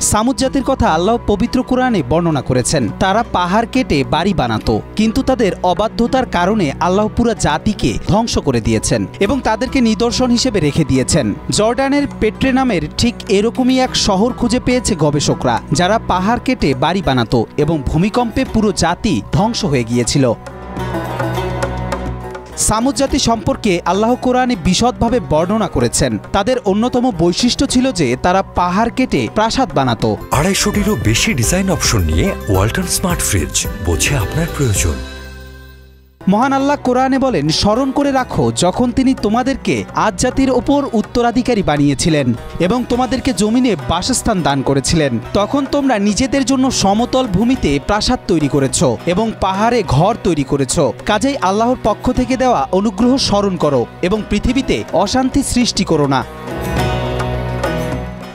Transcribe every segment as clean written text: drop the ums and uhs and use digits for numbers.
সামুদ জাতির কথা আল্লাহ পবিত্র কোরআনে বর্ণনা করেছেন। তারা পাহাড় কেটে বাড়ি বানাতো, কিন্তু তাদের অবাধ্যতার কারণে আল্লাহ পুরো জাতিকে ধ্বংস করে দিয়েছেন এবং তাদেরকে নিদর্শন হিসেবে রেখে দিয়েছেন। জর্ডানের পেট্রে নামের ঠিক এরকমই এক শহর খুঁজে পেয়েছে গবেষকরা, যারা পাহাড় কেটে বাড়ি বানাতো এবং ভূমিকম্পে পুরো জাতি ধ্বংস হয়ে গিয়েছিল। সামুদ জাতি সম্পর্কে আল্লাহ কোরআনে বিশদভাবে বর্ণনা করেছেন। তাদের অন্যতম বৈশিষ্ট্য ছিল যে তারা পাহাড় কেটে প্রাসাদ বানাতো। 250টিরও বেশি ডিজাইন অপশন নিয়ে ওয়ালটন স্মার্ট ফ্রিজ, বোঝে আপনার প্রয়োজন। মহান আল্লাহ কোরআনে বলেন, স্মরণ করে রাখো যখন তিনি তোমাদেরকে আদ জাতির ওপর উত্তরাধিকারী বানিয়েছিলেন এবং তোমাদেরকে জমিনে বাসস্থান দান করেছিলেন। তখন তোমরা নিজেদের জন্য সমতল ভূমিতে প্রাসাদ তৈরি করেছ এবং পাহাড়ে ঘর তৈরি করেছ। কাজেই আল্লাহর পক্ষ থেকে দেওয়া অনুগ্রহ স্মরণ করো এবং পৃথিবীতে অশান্তি সৃষ্টি করো না।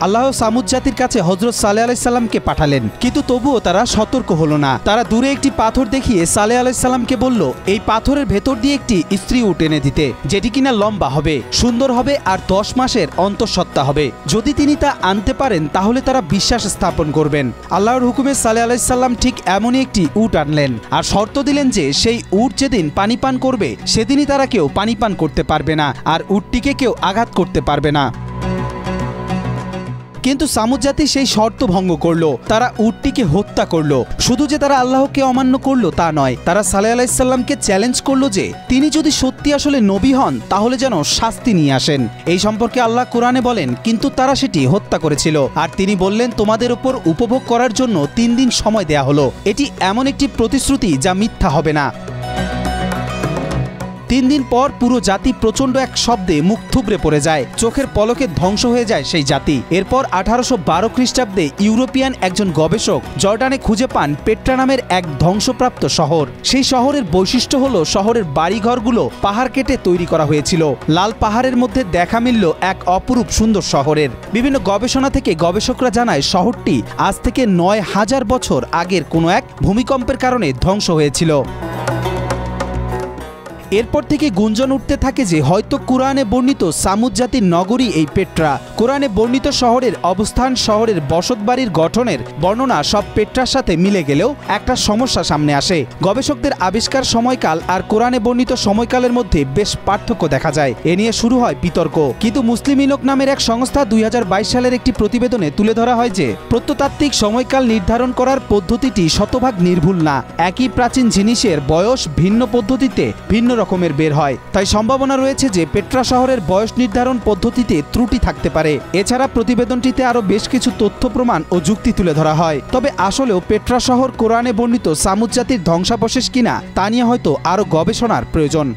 আল্লাহ সামুদ জাতির কাছে হযরত সালেহ আলাইহিস সালামকে পাঠালেন, কিন্তু তবুও তারা সতর্ক হলো না। তারা দূরে একটি পাথর দেখিয়ে সালেহ আলাইহিস সালামকে বলল, এই পাথরের ভেতর দিয়ে একটি স্ত্রী উট এনে দিতে, যেটি কিনা লম্বা হবে, সুন্দর হবে আর 10 মাসের অন্তঃসত্ত্বা হবে। যদি তিনি তা আনতে পারেন তাহলে তারা বিশ্বাস স্থাপন করবেন। আল্লাহর হুকুমে সালেহ আলাইহিস সালাম ঠিক এমনই একটি উট আনলেন আর শর্ত দিলেন যে সেই উট যেদিন পানি পান করবে সেদিনই তারা কেউ পানি পান করতে পারবে না আর উটটিকে কেউ আঘাত করতে পারবে না। কিন্তু সামুদ জাতি সেই শর্ত ভঙ্গ করলো। তারা উটটিকে হত্যা করলো। শুধু যে তারা আল্লাহকে অমান্য করলো তা নয়, তারা সালেহ আলাইহিস সালামকে চ্যালেঞ্জ করলো যে তিনি যদি সত্যি আসলে নবী হন তাহলে যেন শাস্তি নিয়ে আসেন। এই সম্পর্কে আল্লাহ কোরআনে বলেন, কিন্তু তারা সেটি হত্যা করেছিল আর তিনি বললেন, তোমাদের উপর উপভোগ করার জন্য 3 দিন সময় দেয়া হলো। এটি এমন একটি প্রতিশ্রুতি যা মিথ্যা হবে না। 3 দিন পর পুরো জাতি প্রচন্ড এক শব্দে মুখ থুবড়ে পড়ে যায়। চোখের পলকে ধ্বংস হয়ে যায় সেই জাতি। এরপর 1812 খ্রিস্টাব্দে ইউরোপিয়ান একজন গবেষক জর্ডানে খুঁজে পান পেট্রা নামের এক ধ্বংসপ্রাপ্ত শহর। সেই শহরের বৈশিষ্ট্য হলো শহরের বাড়িঘরগুলো পাহাড় কেটে তৈরি করা হয়েছিল। লাল পাহাড়ের মধ্যে দেখা মিলল এক অপরূপ সুন্দর শহরের। বিভিন্ন গবেষণা থেকে গবেষকরা জানায় শহরটি আজ থেকে 9000 বছর আগের কোনো এক ভূমিকম্পের কারণে ধ্বংস হয়েছিল। এরপর থেকে গুঞ্জন উঠতে থাকে যে হয়তো কোরআনে বর্ণিত সামুদ জাতির নগরী এই পেট্রা। কোরআনে বর্ণিত শহরের অবস্থান, শহরের বসতবাড়ির গঠনের বর্ণনা সব পেট্রার সাথে মিলে গেলেও একটা সমস্যা সামনে আসে। গবেষকদের আবিষ্কার সময়কাল আর কোরআনে বর্ণিত সময়কালের মধ্যে বেশ পার্থক্য দেখা যায়। এ নিয়ে শুরু হয় বিতর্ক। কিন্তু মুসলিম ইনক নামের এক সংস্থা 2022 সালের একটি প্রতিবেদনে তুলে ধরা হয় যে প্রত্নতাত্ত্বিক সময়কাল নির্ধারণ করার পদ্ধতিটি শতভাগ নির্ভুল না। একই প্রাচীন জিনিসের বয়স ভিন্ন পদ্ধতিতে ভিন্ন রকমের বের হয়। তাই সম্ভাবনা রয়েছে যে পেট্রা শহরের বয়স নির্ধারণ পদ্ধতিতে ত্রুটি থাকতে পারে। এছাড়া প্রতিবেদনটিতে আরো বেশ কিছু তথ্য প্রমাণ ও যুক্তি তুলে ধরা হয়। তবে আসলেও পেট্রা শহর কোরআনে বর্ণিত সামুদ জাতির ধ্বংসাবশেষ কিনা তা নিয়ে হয়তো আরো গবেষণার প্রয়োজন।